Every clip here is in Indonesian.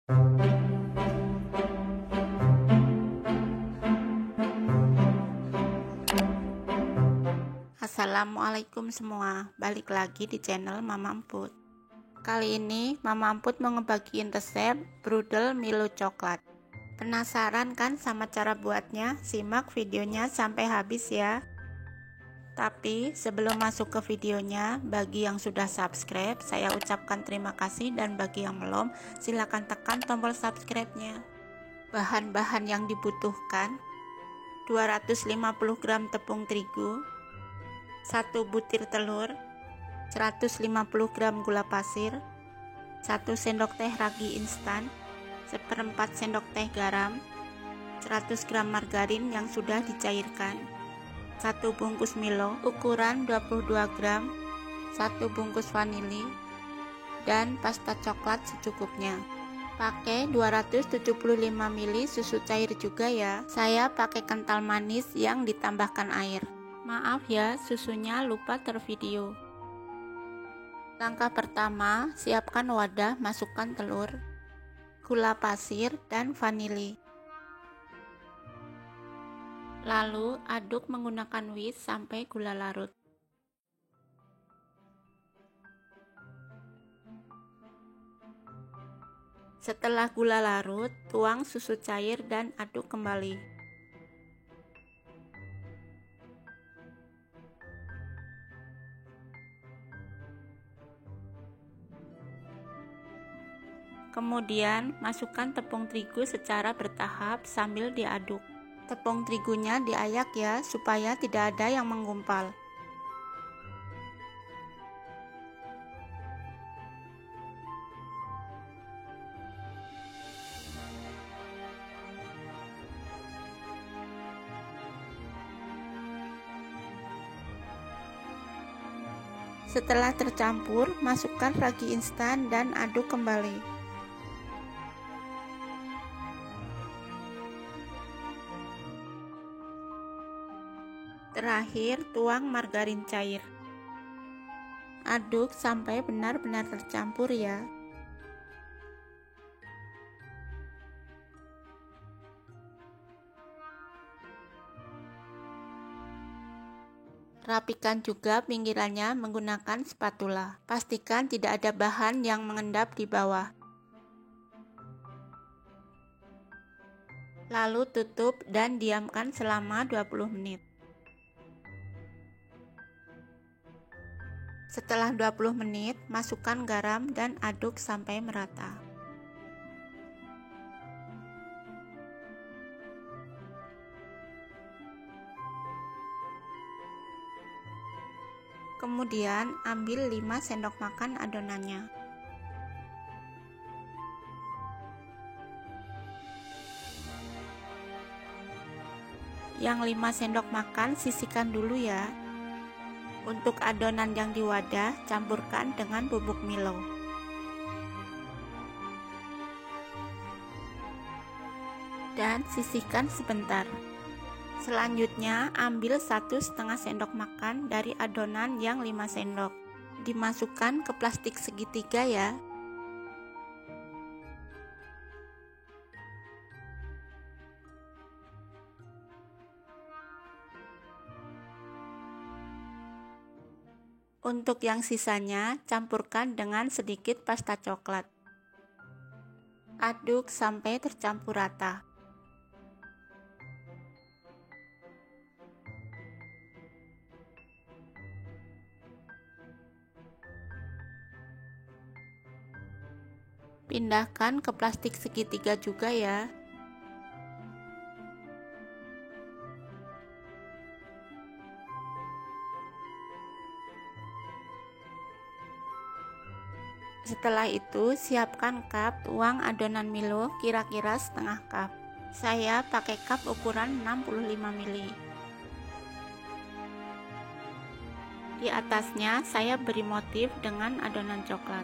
Assalamualaikum semua, balik lagi di channel Mama Emput. Kali ini Mama Emput mau ngebagiin resep Brudel Milo coklat. Penasaran kan sama cara buatnya? Simak videonya sampai habis ya. Tapi sebelum masuk ke videonya, bagi yang sudah subscribe, saya ucapkan terima kasih, dan bagi yang belum, silahkan tekan tombol subscribe-nya. Bahan-bahan yang dibutuhkan: 250 gram tepung terigu, 1 butir telur, 150 gram gula pasir, 1 sendok teh ragi instan, 1/4 sendok teh garam, 100 gram margarin yang sudah dicairkan, 1 bungkus Milo ukuran 22 gram, 1 bungkus vanili, dan pasta coklat secukupnya. Pakai 275 ml susu cair juga ya. Saya pakai kental manis yang ditambahkan air. Maaf ya, susunya lupa tervideo. Langkah pertama, siapkan wadah, masukkan telur, gula pasir, dan vanili. Lalu aduk menggunakan whisk sampai gula larut. Setelah gula larut, tuang susu cair dan aduk kembali. Kemudian masukkan tepung terigu secara bertahap sambil diaduk. Tepung terigunya diayak ya, supaya tidak ada yang menggumpal. Setelah tercampur, masukkan ragi instan dan aduk kembali. Terakhir, tuang margarin cair. Aduk sampai benar-benar tercampur ya. Rapikan juga pinggirannya menggunakan spatula. Pastikan tidak ada bahan yang mengendap di bawah. Lalu tutup dan diamkan selama 20 menit. Setelah 20 menit, masukkan garam dan aduk sampai merata. Kemudian ambil 5 sendok makan adonannya. Yang 5 sendok makan sisihkan dulu ya. Untuk adonan yang di wadah, campurkan dengan bubuk Milo. Dan sisihkan sebentar. Selanjutnya, ambil 1,5 sendok makan dari adonan yang 5 sendok. Dimasukkan ke plastik segitiga ya. Untuk yang sisanya, campurkan dengan sedikit pasta coklat. Aduk sampai tercampur rata. Pindahkan ke plastik segitiga juga ya. Setelah itu, siapkan cup, tuang adonan Milo kira-kira setengah cup. Saya pakai cup ukuran 65 ml. Di atasnya saya beri motif dengan adonan coklat.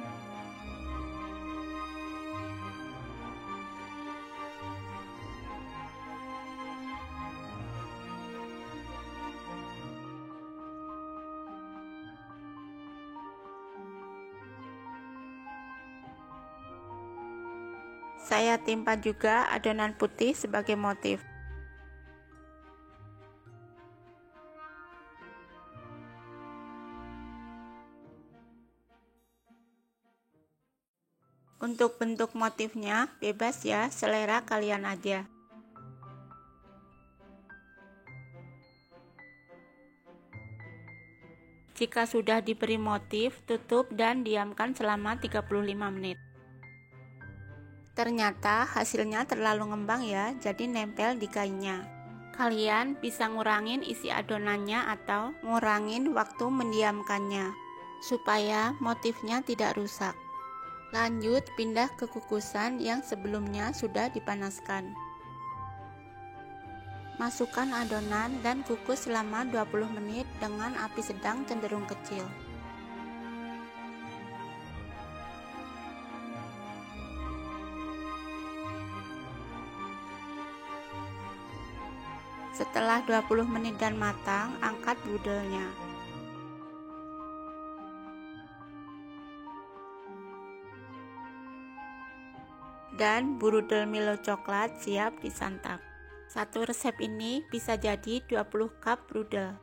Saya timpa juga adonan putih sebagai motif. Untuk bentuk motifnya bebas ya, selera kalian aja. Jika sudah diberi motif, tutup dan diamkan selama 35 menit. Ternyata hasilnya terlalu ngembang ya, jadi nempel di kainnya. Kalian bisa ngurangin isi adonannya atau ngurangin waktu mendiamkannya, supaya motifnya tidak rusak. Lanjut pindah ke kukusan yang sebelumnya sudah dipanaskan. Masukkan adonan dan kukus selama 20 menit dengan api sedang cenderung kecil. Setelah 20 menit dan matang, angkat brudelnya. Dan brudel Milo coklat siap disantap. Satu resep ini bisa jadi 20 cup brudel.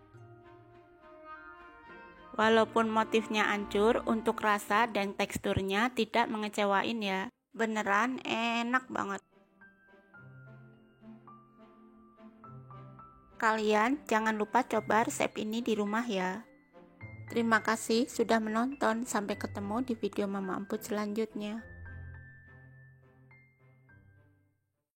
Walaupun motifnya hancur, untuk rasa dan teksturnya tidak mengecewain ya. Beneran enak banget. Kalian jangan lupa coba resep ini di rumah ya. Terima kasih sudah menonton, sampai ketemu di video Mama Emput selanjutnya.